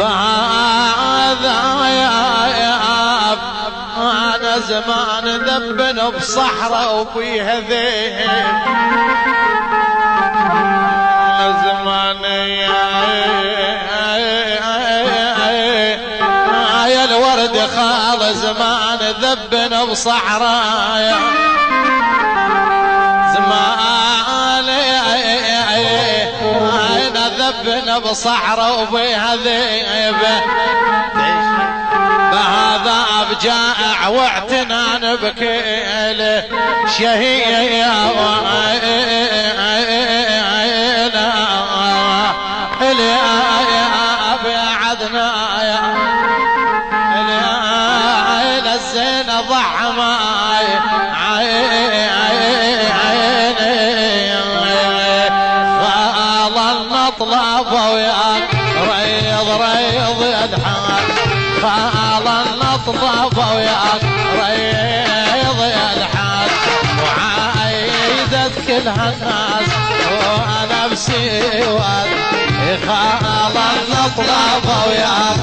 بهذا يا أنا زمان ذبن بصحراء وفيها ذيب زمان يا الورد خال زمان ذبن بصحراء زمان ذبن بصحراء وفيها ذيب بهذا بجائع واعتنان بكيل شهية بعدنا يا الزين ضحماي فالله نطلب وياك ريض يدحان فالله نطلب وياك ريض يدحان وعايدت كل هالناس وانا بسيوان خالص نطلب وياك